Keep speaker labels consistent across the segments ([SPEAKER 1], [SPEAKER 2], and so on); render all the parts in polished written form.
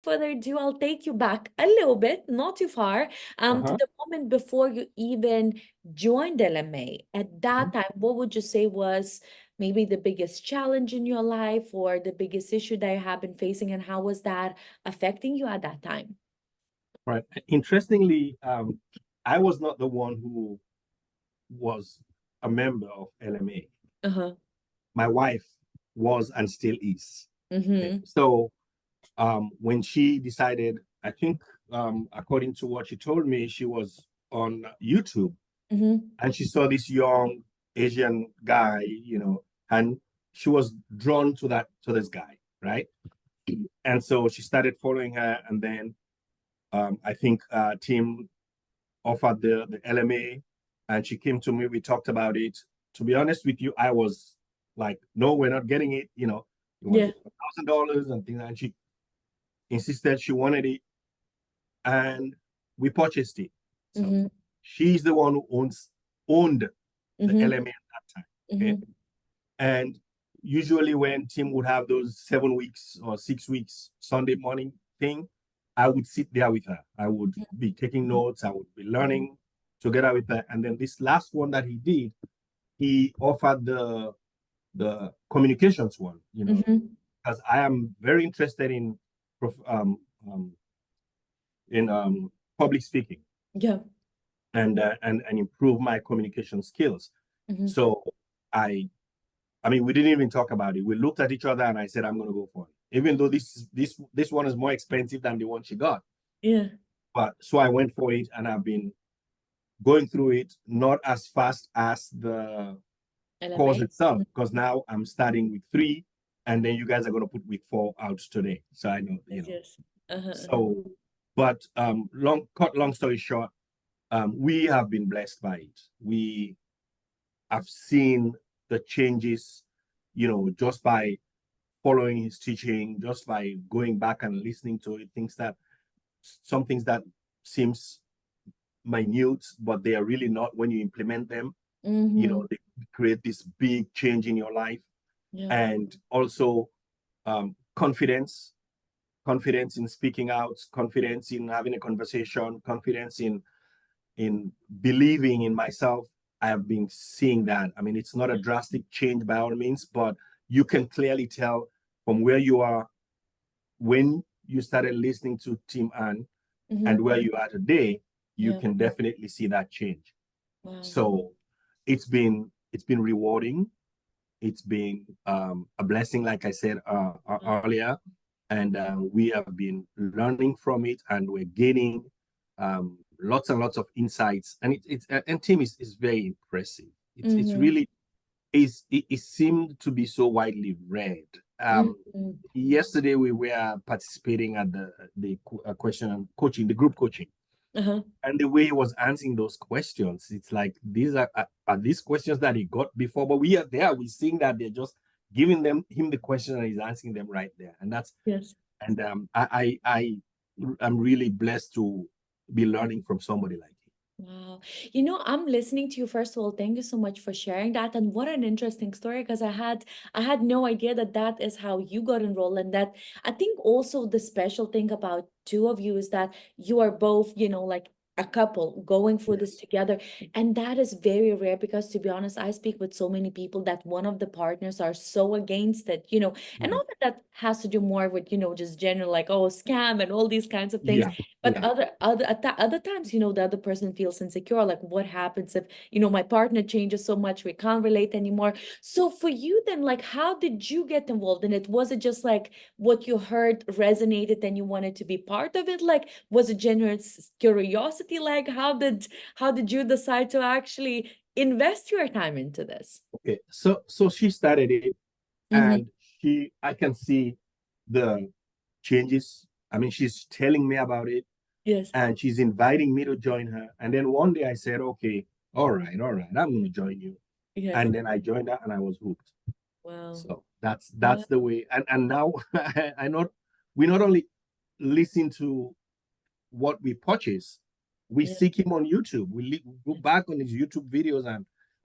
[SPEAKER 1] further ado, I'll take you back a little bit, not too far, to
[SPEAKER 2] Uh-huh.
[SPEAKER 1] the moment before you even joined LMA. At that time, what would you say was maybe the biggest challenge in your life or the biggest issue that you have been facing, and how was that affecting you at that time?
[SPEAKER 2] Right. Interestingly, I was not the one who was a member of LMA.
[SPEAKER 1] Uh-huh.
[SPEAKER 2] My wife was and still is. Okay.
[SPEAKER 1] Mm-hmm.
[SPEAKER 2] So when she decided, I think according to what she told me, she was on YouTube
[SPEAKER 1] Mm-hmm.
[SPEAKER 2] and she saw this young Asian guy, and she was drawn to this guy, right? And so she started following her, and then I think Tim offered the LMA, and she came to me. We talked about it. To be honest with you, I was like, "No, we're not getting it." It was
[SPEAKER 1] Yeah.
[SPEAKER 2] $1,000 and things, and she insisted she wanted it, and we purchased it. So
[SPEAKER 1] Mm-hmm.
[SPEAKER 2] she's the one who owned the
[SPEAKER 1] Mm-hmm.
[SPEAKER 2] LMA at that time. Okay,
[SPEAKER 1] Mm-hmm.
[SPEAKER 2] and usually when Tim would have those 7 weeks or 6 weeks Sunday morning thing, I would sit there with her. I would be taking notes. I would be learning together with her. And then this last one that he did, he offered the communications one,
[SPEAKER 1] Mm-hmm.
[SPEAKER 2] because I am very interested um, in public speaking
[SPEAKER 1] Yeah.
[SPEAKER 2] and improve my communication skills.
[SPEAKER 1] Mm-hmm.
[SPEAKER 2] So I I mean, we didn't even talk about it. We looked at each other and I said, I'm gonna go for it. Even though this one is more expensive than the one she got.
[SPEAKER 1] Yeah.
[SPEAKER 2] But so I went for it and I've been going through it not as fast as the course
[SPEAKER 1] LMA.
[SPEAKER 2] itself, because now I'm starting with 3 and then you guys are gonna put week 4 out today. So I know,
[SPEAKER 1] Yes, yes. Uh-huh, uh-huh.
[SPEAKER 2] So but long story short, we have been blessed by it. We have seen the changes, just by following his teaching, just by going back and listening to it, some things that seems minute, but they are really not when you implement them.
[SPEAKER 1] Mm-hmm.
[SPEAKER 2] They create this big change in your life.
[SPEAKER 1] Yeah.
[SPEAKER 2] And also confidence in speaking out, confidence in having a conversation, confidence in believing in myself. I have been seeing that. I mean, it's not a drastic change by all means, but you can clearly tell from where you are when you started listening to Tim Ann and
[SPEAKER 1] Mm-hmm.
[SPEAKER 2] where you are today. You
[SPEAKER 1] Yeah.
[SPEAKER 2] can definitely see that change.
[SPEAKER 1] Wow.
[SPEAKER 2] So it's been rewarding. It's been a blessing, like I said earlier, and we have been learning from it, and we're gaining lots and lots of insights. And and Tim is very impressive. It's
[SPEAKER 1] Mm-hmm.
[SPEAKER 2] really it seemed to be so widely read.
[SPEAKER 1] Mm-hmm.
[SPEAKER 2] Yesterday we were participating at the question and coaching, the group coaching,
[SPEAKER 1] Uh-huh.
[SPEAKER 2] and the way he was answering those questions, it's like these are these questions that he got before, but we are there. We're seeing that they're just giving him the question and he's answering them right there, and that's
[SPEAKER 1] Yes.
[SPEAKER 2] and I'm really blessed to be learning from somebody like him.
[SPEAKER 1] Wow. I'm listening to you. First of all, thank you so much for sharing that. And what an interesting story, because I had no idea that that is how you got enrolled. And that I think also the special thing about two of you is that you are both, like a couple going through this
[SPEAKER 2] Yes.
[SPEAKER 1] together. And that is very rare because, to be honest, I speak with so many people that one of the partners are so against it. And
[SPEAKER 2] Yeah.
[SPEAKER 1] not that has to do more with, just general like, oh, scam and all these kinds of things.
[SPEAKER 2] Yeah.
[SPEAKER 1] But
[SPEAKER 2] Yeah.
[SPEAKER 1] other times, the other person feels insecure. Like, what happens if, my partner changes so much, we can't relate anymore. So for you then, like, how did you get involved in it? Was it just like what you heard resonated and you wanted to be part of it? Like, was it genuine curiosity? Like, how did you decide to actually invest your time into this?
[SPEAKER 2] Okay. So she started it,
[SPEAKER 1] Mm-hmm.
[SPEAKER 2] and I can see the changes. I mean, she's telling me about it,
[SPEAKER 1] Yes.
[SPEAKER 2] and she's inviting me to join her. And then one day I said, okay, all right, I'm going to join you.
[SPEAKER 1] Yes.
[SPEAKER 2] And then I joined her and I was hooked.
[SPEAKER 1] Wow.
[SPEAKER 2] So that's
[SPEAKER 1] Wow.
[SPEAKER 2] that's the way. And now I not we not only listen to what we purchase, we
[SPEAKER 1] Yeah.
[SPEAKER 2] seek him on YouTube. We go back on his YouTube videos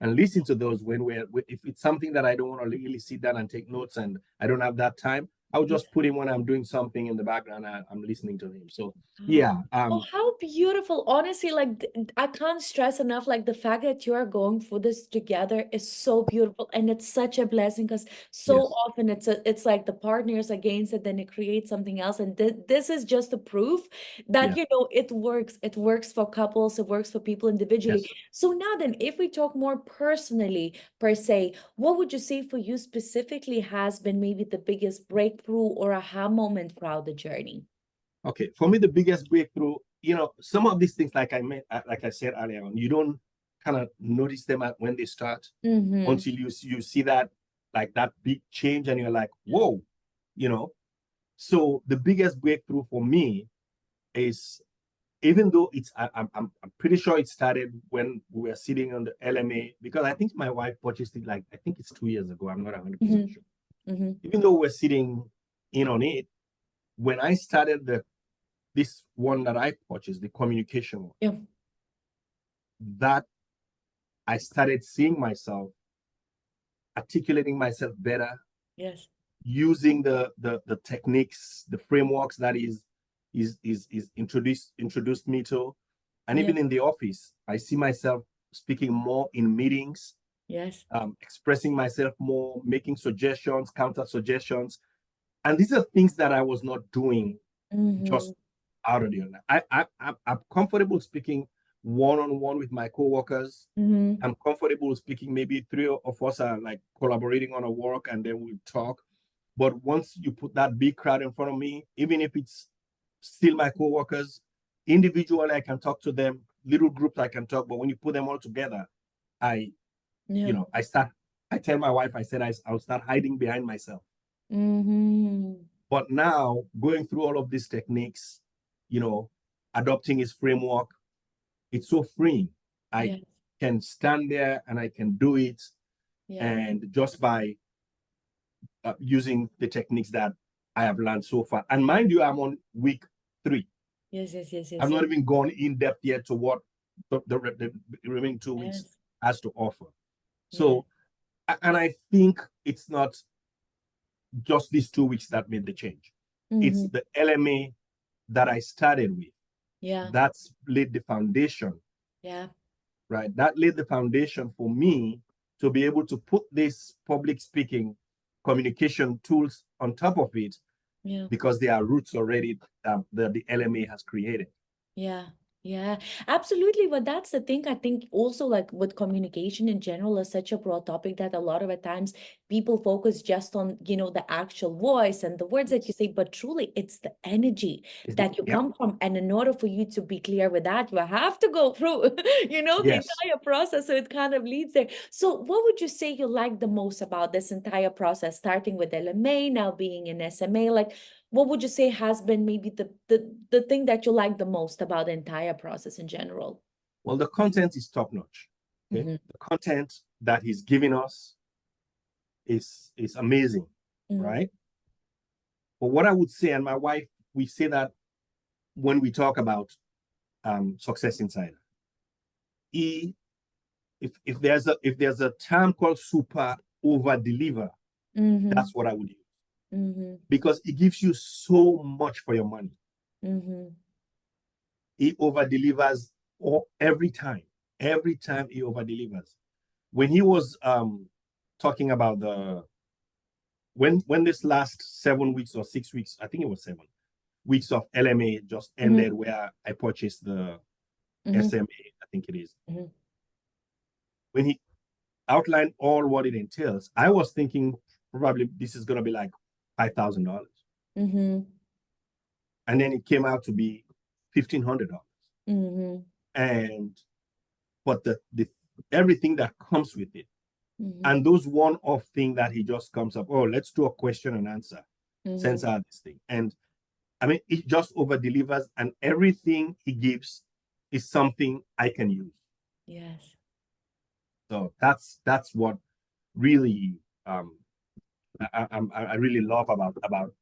[SPEAKER 2] and listen to those when if it's something that I don't want to really sit down and take notes and I don't have that time, I would
[SPEAKER 1] Yeah.
[SPEAKER 2] just put him when I'm doing something in the background. I'm listening to him. So
[SPEAKER 1] Oh,
[SPEAKER 2] yeah,
[SPEAKER 1] oh, how beautiful. Honestly, like I can't stress enough, like the fact that you are going through this together is so beautiful. And it's such a blessing because so
[SPEAKER 2] yes,
[SPEAKER 1] often it's like the partners against it, then it creates something else. And this is just a proof that,
[SPEAKER 2] yeah,
[SPEAKER 1] it works. It works for couples, it works for people individually.
[SPEAKER 2] yes.
[SPEAKER 1] So now then, if we talk more personally, per se, what would you say for you specifically has been maybe the biggest breakthrough or aha moment throughout the journey?
[SPEAKER 2] Okay, for me, the biggest breakthrough, some of these things, like I said earlier on, you don't kind of notice them when they start
[SPEAKER 1] Mm-hmm.
[SPEAKER 2] until you see that like that big change, and you're like, whoa, you know. So the biggest breakthrough for me is, even though I'm pretty sure it started when we were sitting on the LMA, because I think my wife purchased it, like I think it's 2 years ago. I'm not 100% sure.
[SPEAKER 1] Mm-hmm. Mm-hmm.
[SPEAKER 2] Even though we're sitting in on it, when I started this one that I purchased, the communication one,
[SPEAKER 1] Yeah.
[SPEAKER 2] that I started seeing myself, articulating myself better,
[SPEAKER 1] Yes.
[SPEAKER 2] using the techniques, the frameworks that is introduced me to. And
[SPEAKER 1] Yeah.
[SPEAKER 2] even in the office, I see myself speaking more in meetings,
[SPEAKER 1] Yes.
[SPEAKER 2] expressing myself more, making suggestions, counter suggestions. And these are things that I was not doing
[SPEAKER 1] Mm-hmm.
[SPEAKER 2] just out of the ordinary. I'm comfortable speaking one-on-one with my coworkers.
[SPEAKER 1] Mm-hmm.
[SPEAKER 2] I'm comfortable speaking. Maybe three of us are like collaborating on a work, and then we talk. But once you put that big crowd in front of me, even if it's still my coworkers, individually I can talk to them. Little groups I can talk, but when you put them all together, I,
[SPEAKER 1] Yeah.
[SPEAKER 2] I start. I tell my wife, I said I'll start hiding behind myself.
[SPEAKER 1] Mm-hmm.
[SPEAKER 2] But now going through all of these techniques, you know, adopting his framework, it's so freeing. I
[SPEAKER 1] Yes.
[SPEAKER 2] can stand there and I can do it,
[SPEAKER 1] Yeah.
[SPEAKER 2] and just by using the techniques that I have learned so far. And mind you, I'm on week 3.
[SPEAKER 1] Yes. Yes. Yes.
[SPEAKER 2] I've
[SPEAKER 1] Yes.
[SPEAKER 2] not
[SPEAKER 1] Yes.
[SPEAKER 2] even gone in depth yet to what the remaining 2 weeks
[SPEAKER 1] Yes.
[SPEAKER 2] has to offer.
[SPEAKER 1] Yeah.
[SPEAKER 2] So, and I think it's not just these 2 weeks that made the change. It's
[SPEAKER 1] Mm-hmm.
[SPEAKER 2] the LMA that I started with.
[SPEAKER 1] Yeah.
[SPEAKER 2] That's laid the foundation,
[SPEAKER 1] Yeah.
[SPEAKER 2] right? That laid the foundation for me to be able to put this public speaking communication tools on top of it,
[SPEAKER 1] Yeah.
[SPEAKER 2] because there are roots already that the LMA has created.
[SPEAKER 1] Yeah, yeah, absolutely. But that's the thing. I think also like with communication in general is such a broad topic that a lot of the times people focus just on, the actual voice and the words that you say, but truly it's the energy that you
[SPEAKER 2] Yep.
[SPEAKER 1] come from. And in order for you to be clear with that, you have to go through, the
[SPEAKER 2] Yes.
[SPEAKER 1] entire process. So it kind of leads there. So what would you say you like the most about this entire process, starting with LMA, now being in SMA? Like, what would you say has been maybe the thing that you like the most about the entire process in general?
[SPEAKER 2] Well, the content is top notch. Okay.
[SPEAKER 1] Mm-hmm.
[SPEAKER 2] The content that he's giving us is amazing,
[SPEAKER 1] Mm-hmm.
[SPEAKER 2] right? But what I would say, and my wife, we say that when we talk about Success Insider, he, if there's a term called super over deliver,
[SPEAKER 1] Mm-hmm.
[SPEAKER 2] that's what I would use,
[SPEAKER 1] Mm-hmm.
[SPEAKER 2] because it gives you so much for your money.
[SPEAKER 1] Mm-hmm.
[SPEAKER 2] He over delivers every time. Every time he over delivers. When he was talking about when this last 7 weeks or 6 weeks, I think it was 7 weeks of LMA just ended, where I purchased the
[SPEAKER 1] Mm-hmm.
[SPEAKER 2] SMA, I think it is.
[SPEAKER 1] Mm-hmm.
[SPEAKER 2] When he outlined all what it entails, I was thinking probably this is gonna be like $5,000.
[SPEAKER 1] Mm-hmm.
[SPEAKER 2] And then it came out to be $1,500.
[SPEAKER 1] Mm-hmm.
[SPEAKER 2] And but the everything that comes with it,
[SPEAKER 1] Mm-hmm.
[SPEAKER 2] and those one-off thing that he just comes up, oh, let's do a question and answer,
[SPEAKER 1] Mm-hmm.
[SPEAKER 2] sends out this thing. And I mean, it just over delivers, and everything he gives is something I can use.
[SPEAKER 1] Yes.
[SPEAKER 2] So that's what really I really love about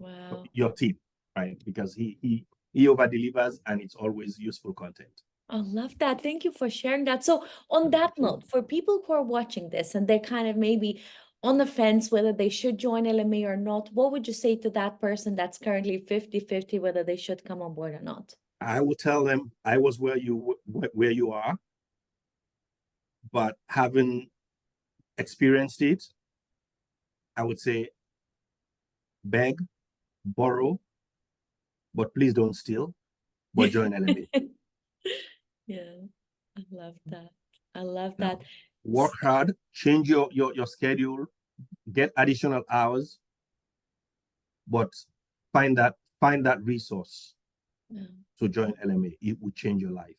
[SPEAKER 1] Wow.
[SPEAKER 2] your team, right? Because he over delivers, and it's always useful content.
[SPEAKER 1] I love that. Thank you for sharing that. So, on that note, for people who are watching this and they're kind of maybe on the fence whether they should join LMA or not, what would you say to that person that's currently 50-50 whether they should come on board or not?
[SPEAKER 2] I would tell them I was where you are, but having experienced it, I would say beg, borrow, but please don't steal, but join LMA.
[SPEAKER 1] Yeah, I love that. I love
[SPEAKER 2] Yeah.
[SPEAKER 1] that.
[SPEAKER 2] Work hard, change your schedule, get additional hours, but find that resource
[SPEAKER 1] Yeah.
[SPEAKER 2] to join LMA. It will change your life.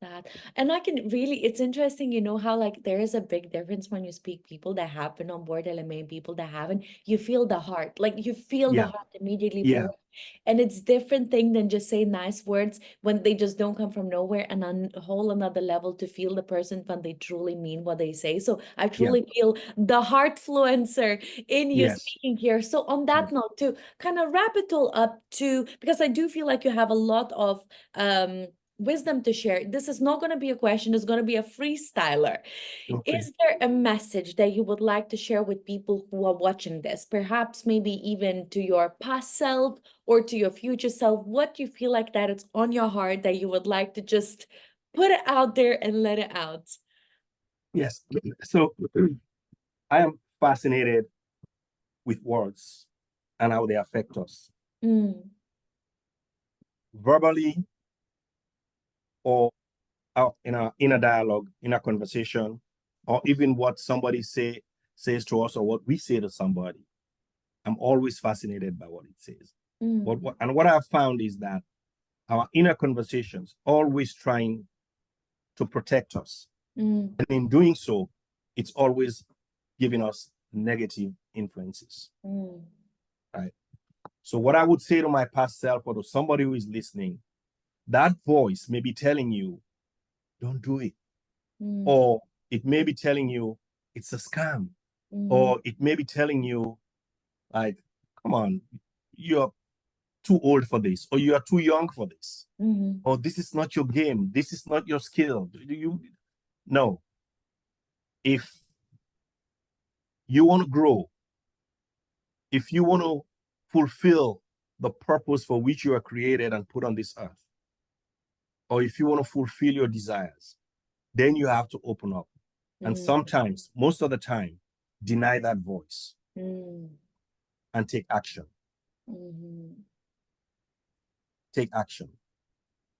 [SPEAKER 1] That. And I can really, it's interesting, how like there is a big difference when you speak people that have been on board LMA and people that haven't. You feel the heart, like you feel the
[SPEAKER 2] Yeah,
[SPEAKER 1] heart immediately
[SPEAKER 2] yeah,
[SPEAKER 1] for it. And it's different thing than just say nice words when they just don't come from nowhere, and on a whole another level to feel the person when they truly mean what they say. So I
[SPEAKER 2] yeah,
[SPEAKER 1] truly feel the heartfluencer in you
[SPEAKER 2] yes,
[SPEAKER 1] speaking here. So on that
[SPEAKER 2] yes.
[SPEAKER 1] note, to kind of wrap it all up to, because I do feel like you have a lot of wisdom to share. This is not going to be a question, it's going to be a freestyler.
[SPEAKER 2] Okay.
[SPEAKER 1] Is there a message that you would like to share with people who are watching this? Perhaps maybe even to your past self or to your future self. What do you feel like that it's on your heart that you would like to just put it out there and let it out?
[SPEAKER 2] Yes. So I am fascinated with words and how they affect us,
[SPEAKER 1] Mm,
[SPEAKER 2] verbally or out in a dialogue, in a conversation, or even what somebody says to us or what we say to somebody. I'm always fascinated by what it says.
[SPEAKER 1] mm,
[SPEAKER 2] What I've found is that our inner conversations always trying to protect us.
[SPEAKER 1] mm,
[SPEAKER 2] And in doing so, it's always giving us negative influences.
[SPEAKER 1] mm,
[SPEAKER 2] Right. So what I would say to my past self or to somebody who is listening, that voice may be telling you, don't do it.
[SPEAKER 1] mm,
[SPEAKER 2] Or it may be telling you it's a scam.
[SPEAKER 1] mm,
[SPEAKER 2] Or it may be telling you, like, come on, you're too old for this, or you are too young for this,
[SPEAKER 1] mm,
[SPEAKER 2] or this is not your game, this is not your skill. No. If you want to grow, if you want to fulfill the purpose for which you are created and put on this earth, or if you want to fulfill your desires, then you have to open up. And
[SPEAKER 1] mm,
[SPEAKER 2] sometimes, most of the time, deny that voice
[SPEAKER 1] mm,
[SPEAKER 2] and take action.
[SPEAKER 1] mm.
[SPEAKER 2] Take action.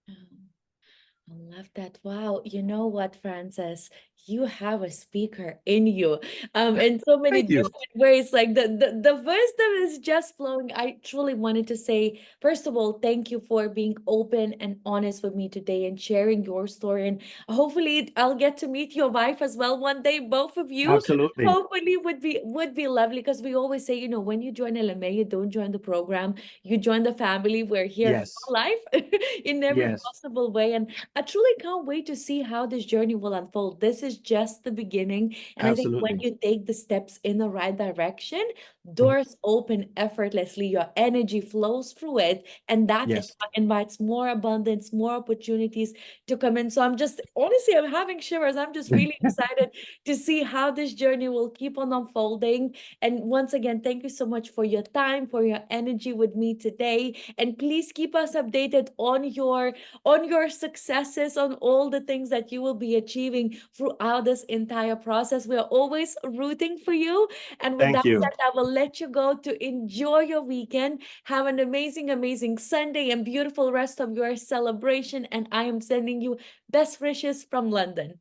[SPEAKER 1] I love that. Wow. You know what, Frances? You have a speaker in you. In so many
[SPEAKER 2] Thank you.
[SPEAKER 1] different ways. Like the wisdom is just flowing. I truly wanted to say, first of all, thank you for being open and honest with me today and sharing your story. And hopefully I'll get to meet your wife as well one day, both of you.
[SPEAKER 2] Absolutely.
[SPEAKER 1] Hopefully would be lovely, because we always say, when you join LMA, you don't join the program, you join the family. We're here
[SPEAKER 2] Yes.
[SPEAKER 1] for life in every
[SPEAKER 2] Yes.
[SPEAKER 1] possible way. And I truly can't wait to see how this journey will unfold. This is just the beginning. And I think when
[SPEAKER 2] Absolutely.
[SPEAKER 1] you take the steps in the right direction,
[SPEAKER 2] Mhm.
[SPEAKER 1] doors open effortlessly. Your energy flows through it. And that
[SPEAKER 2] Yes.
[SPEAKER 1] invites more abundance, more opportunities to come in. So I'm just, honestly, I'm having shivers. I'm just really excited to see how this journey will keep on unfolding. And once again, thank you so much for your time, for your energy with me today. And please keep us updated on your successes, on all the things that you will be achieving throughout this entire process. We are always rooting for you. And with
[SPEAKER 2] Thank
[SPEAKER 1] that
[SPEAKER 2] you.
[SPEAKER 1] said, I will let you go to enjoy your weekend. Have an amazing, amazing Sunday and beautiful rest of your celebration. And I am sending you best wishes from London.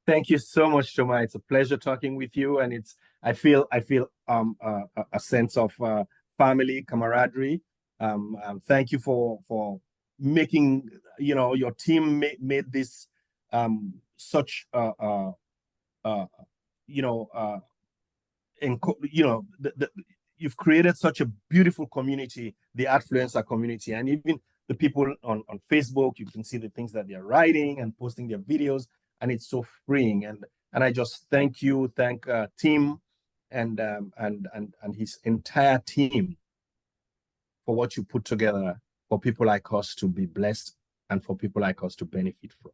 [SPEAKER 2] Thank you so much, Shoma. It's a pleasure talking with you, and I feel a sense of family camaraderie. Thank you for making your team made this such uh, you know you've created such a beautiful community, the Adfluencer community, and even the people on Facebook. You can see the things that they're writing and posting their videos, and it's so freeing. And I just thank Tim and his entire team for what you put together for people like us to be blessed and for people like us to benefit from.